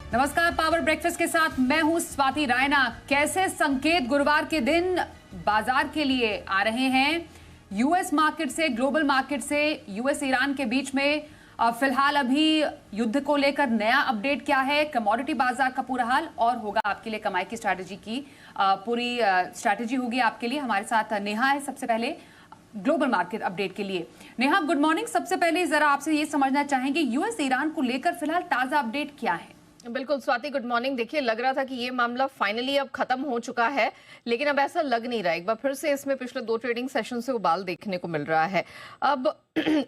नमस्कार, power breakfast के साथ मैं हूं स्वाति रायना। कैसे संकेत गुरुवार के दिन बाजार के लिए आ रहे हैं? यूएस मार्केट से, ग्लोबल मार्केट से यूएस ईरान के बीच में फिलहाल अभी युद्ध को लेकर नया अपडेट क्या है, कमोडिटी बाजार का पूरा हाल और होगा आपके लिए कमाई की स्ट्रैटेजी की पूरी स्ट्रैटेजी होगी आपके लिए। हमारे साथ नेहा है सबसे पहले ग्लोबल मार्केट अपडेट के लिए। Neha, good morning. सबसे पहले जरा आपसे ये समझना चाहेंगे यूएस ईरान को लेकर फिलहाल ताजा अपडेट क्या है? बिल्कुल स्वाति, गुड मॉर्निंग। देखिए, लग रहा था कि ये मामला फाइनली अब खत्म हो चुका है, लेकिन अब ऐसा लग नहीं रहा। एक बार फिर से इसमें पिछले 2 ट्रेडिंग सेशन से उबाल देखने को मिल रहा है। अब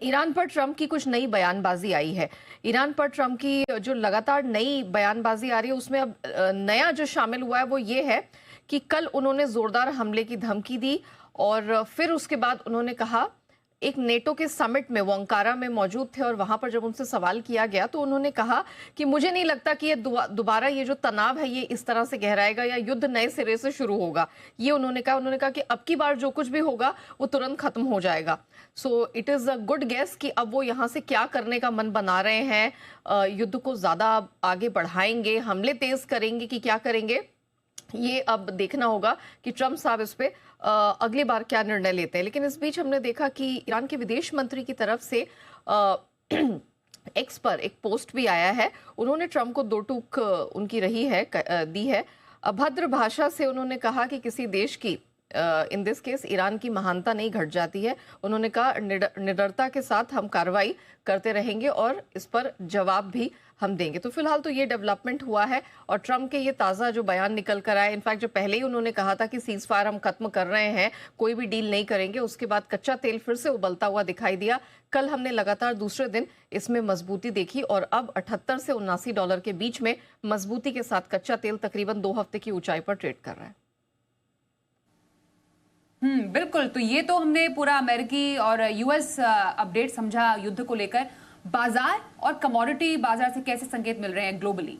ईरान पर ट्रंप की कुछ नई बयानबाजी आई है। ईरान पर ट्रंप की जो लगातार नई बयानबाजी आ रही है, उसमें अब नया जो शामिल हुआ है वो ये है कि कल उन्होंने जोरदार हमले की धमकी दी और फिर उसके बाद उन्होंने कहा, एक नेटो के समिट में वो अंकारा में मौजूद थे और वहां पर जब उनसे सवाल किया गया तो उन्होंने कहा कि मुझे नहीं लगता कि ये दोबारा ये जो तनाव है ये इस तरह से गहराएगा या युद्ध नए सिरे से शुरू होगा। ये उन्होंने कहा कि अब की बार जो कुछ भी होगा वो तुरंत खत्म हो जाएगा। So it is a good guess कि अब वो यहाँ से क्या करने का मन बना रहे हैं। युद्ध को ज्यादा आगे बढ़ाएंगे, हमले तेज करेंगे कि क्या करेंगे, ये अब देखना होगा कि ट्रंप साहब इस पे अगली बार क्या निर्णय लेते हैं। लेकिन इस बीच हमने देखा कि ईरान के विदेश मंत्री की तरफ से एक्स पर एक पोस्ट भी आया है। उन्होंने ट्रंप को 2 टूक उनकी दी है। अभद्र भाषा से उन्होंने कहा कि किसी देश की इन दिस केस ईरान की महानता नहीं घट जाती है। उन्होंने कहा निडरता के साथ हम कार्रवाई करते रहेंगे और इस पर जवाब भी हम देंगे। तो फिलहाल तो ये डेवलपमेंट हुआ है और ट्रंप के ये ताज़ा जो बयान निकल कर आया, इनफैक्ट जो पहले ही उन्होंने कहा था कि सीज फायर हम खत्म कर रहे हैं, कोई भी डील नहीं करेंगे, उसके बाद कच्चा तेल फिर से उबलता हुआ दिखाई दिया। कल हमने लगातार दूसरे दिन इसमें मजबूती देखी और अब 78 से $79 के बीच में मजबूती के साथ कच्चा तेल तकरीबन 2 हफ्ते की ऊंचाई पर ट्रेड कर रहा है। बिल्कुल। तो ये तो हमने पूरा अमेरिकी और यूएस अपडेट समझा युद्ध को लेकर। बाजार और कमोडिटी बाजार से कैसे संकेत मिल रहे हैं ग्लोबली?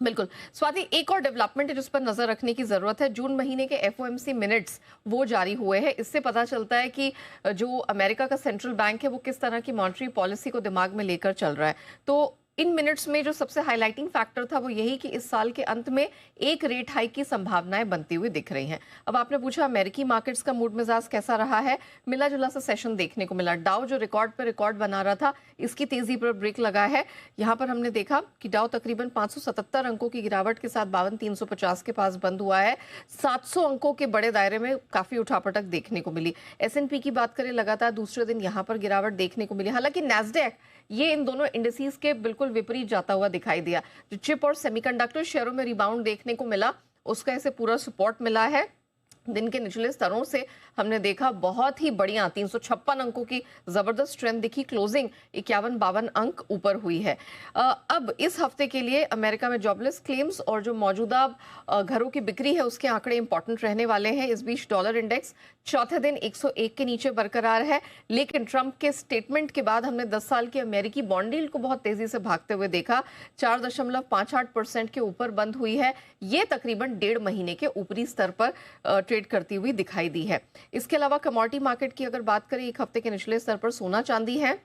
बिल्कुल स्वाति, एक और डेवलपमेंट है जिस पर नजर रखने की जरूरत है। जून महीने के FOMC मिनट्स वो जारी हुए हैं। इससे पता चलता है कि जो अमेरिका का सेंट्रल बैंक है वो किस तरह की मॉनेटरी पॉलिसी को दिमाग में लेकर चल रहा है। तो इन मिनट्स में जो सबसे हाईलाइटिंग फैक्टर था वो यही कि इस साल के अंत में एक रेट हाइक की संभावनाएं बनती हुई दिख रही हैं। अब आपने पूछा अमेरिकी मार्केट्स का मूड मिजाज कैसा रहा है? मिला जुला सा सेशन देखने को मिला। डाउ जो रिकॉर्ड पर रिकॉर्ड बना रहा था, इसकी तेजी पर ब्रेक लगा है। यहाँ पर हमने देखा कि डाउ तकरीबन 577 अंकों की गिरावट के साथ 52,350 के पास बंद हुआ है। 700 अंकों के बड़े दायरे में काफी उठापटक देखने को मिली। S&P की बात करें, लगातार दूसरे दिन यहाँ पर गिरावट देखने को मिली। हालांकि नैस्डैक ये इन दोनों इंडिसेस के बिल्कुल विपरीत जाता हुआ दिखाई दिया। जो चिप और सेमीकंडक्टर शेयरों में रिबाउंड देखने को मिला, उसका इसे पूरा सपोर्ट मिला है। दिन के निचले स्तरों से हमने देखा बहुत ही बढ़िया 356 अंकों की जबरदस्त स्ट्रेंथ दिखी। क्लोजिंग 51-52 अंक ऊपर हुई है। अब इस हफ्ते के लिए अमेरिका में जॉबलेस क्लेम्स और जो मौजूदा घरों की बिक्री है उसके आंकड़े इंपॉर्टेंट रहने वाले हैं। इस बीच डॉलर इंडेक्स चौथे दिन 101 के नीचे बरकरार है। लेकिन ट्रंप के स्टेटमेंट के बाद हमने 10 साल की अमेरिकी बॉन्ड यील्ड को बहुत तेजी से भागते हुए देखा। 4.58% के ऊपर बंद हुई है। ये तकरीबन 1.5 महीने के ऊपरी स्तर पर ट्रेड करती हुई दिखाई दी है। इसके अलावा कमोडिटी मार्केट की अगर बात करें, एक हफ्ते के निचले स्तर पर सोना चांदी है,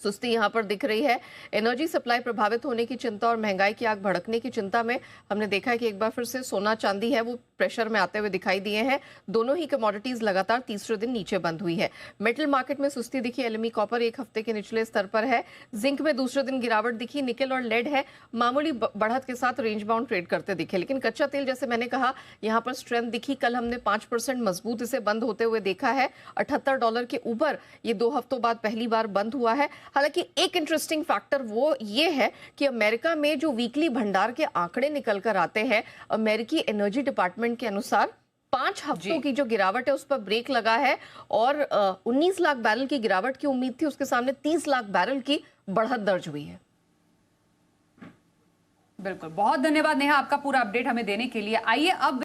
सुस्ती यहां पर दिख रही है। एनर्जी सप्लाई प्रभावित होने की चिंता और महंगाई की आग भड़कने की चिंता में हमने देखा है कि एक बार फिर से सोना चांदी है वो प्रेशर में आते हुए दिखाई दिए हैं। दोनों ही कमोडिटीज लगातार तीसरे दिन नीचे बंद हुई है। मेटल मार्केट में सुस्ती दिखी। एलएमई कॉपर एक हफ्ते के निचले स्तर पर है। जिंक में दूसरे दिन गिरावट दिखी। निकेल और लेड है मामूली बढ़त के साथ रेंज बाउंड ट्रेड करते दिखे। लेकिन कच्चा तेल, जैसे मैंने कहा, यहाँ पर स्ट्रेंथ दिखी। कल हमने 5% मजबूत इसे बंद होते हुए देखा है। $78 के ऊपर ये 2 हफ्तों बाद पहली बार बंद हुआ है। हालांकि एक इंटरेस्टिंग फैक्टर वो ये है कि अमेरिका में जो वीकली भंडार के आंकड़े निकल कर आते हैं, अमेरिकी एनर्जी डिपार्टमेंट के अनुसार 5 हफ्तों की जो गिरावट है उस पर ब्रेक लगा है और 19 लाख बैरल की गिरावट की उम्मीद थी, उसके सामने 30 लाख बैरल की बढ़त दर्ज हुई है। बिल्कुल, बहुत धन्यवाद नेहा आपका पूरा अपडेट हमें देने के लिए। आइए अब